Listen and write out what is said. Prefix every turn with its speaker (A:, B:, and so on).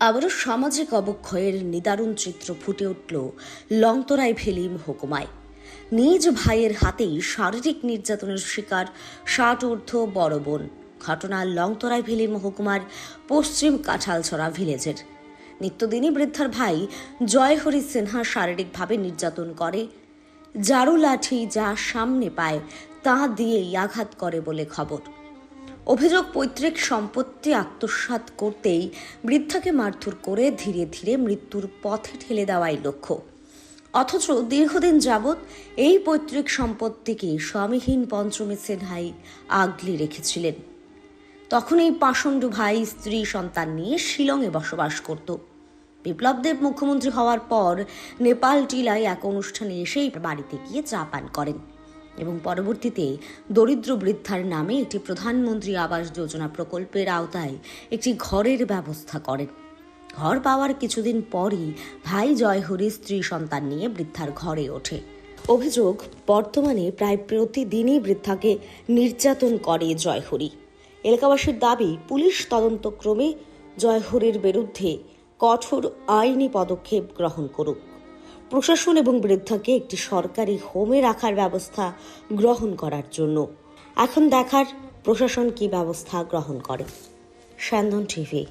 A: আবারও সামাজিক অবক্ষয়ের নিদারুণ চিত্র ফুটে উঠল লংতরাই ভেলি মহকুমায়। নিজ ভাইয়ের হাতেই শারীরিক নির্যাতনের শিকার 60 ঊর্ধ্ব বড় বোন। ঘটনা লংতরাই ভেলি মহকুমার পশ্চিম কাঁঠালছড়া ভিলেজের। নিত্যদিনই বৃদ্ধার ভাই জয়হরি সিনহা শারীরিকভাবে নির্যাতন করে। জারু লাঠি যা সামনে পায় তা দিয়েই আঘাত করে বলে খবর। অভিযোগ, পৈতৃক সম্পত্তি আত্মসাৎ করতেই বৃদ্ধাকে মারধর করে ধীরে ধীরে মৃত্যুর পথে ঠেলে দেওয়াই লক্ষ্য। অথচ দীর্ঘদিন যাবৎ এই পৈতৃক সম্পত্তিকে স্বামীহীন পঞ্চমী সিনহাই আগলে রেখেছিলেন। তখন এই পাষণ্ড ভাই স্ত্রী সন্তান নিয়ে শিলংয়ে বসবাস করত। বিপ্লব দেব মুখ্যমন্ত্রী হওয়ার পর নেপাল টিলায় এক অনুষ্ঠানে এসেই বাড়িতে গিয়ে চা পান করেন এবং পরবর্তীতে দরিদ্র বৃদ্ধার নামে একটি প্রধানমন্ত্রী আবাস যোজনা প্রকল্পের আওতায় একটি ঘরের ব্যবস্থা করেন। ঘর পাওয়ার কিছুদিন পরই ভাই জয়হরি স্ত্রী সন্তান নিয়ে বৃদ্ধার ঘরে ওঠে। অভিযোগ, বর্তমানে প্রায় প্রতিদিনই বৃদ্ধাকে নির্যাতন করে জয়হরি। এলাকাবাসীর দাবি, পুলিশ তদন্তক্রমে জয়হরির বিরুদ্ধে কঠোর আইনি পদক্ষেপ গ্রহণ করুক। প্রশাসন এবং বৃদ্ধাকে একটি সরকারি হোমে রাখার ব্যবস্থা গ্রহণ করার জন্য। এখন দেখার প্রশাসন কি ব্যবস্থা গ্রহণ করে। স্যান্দন টিভি।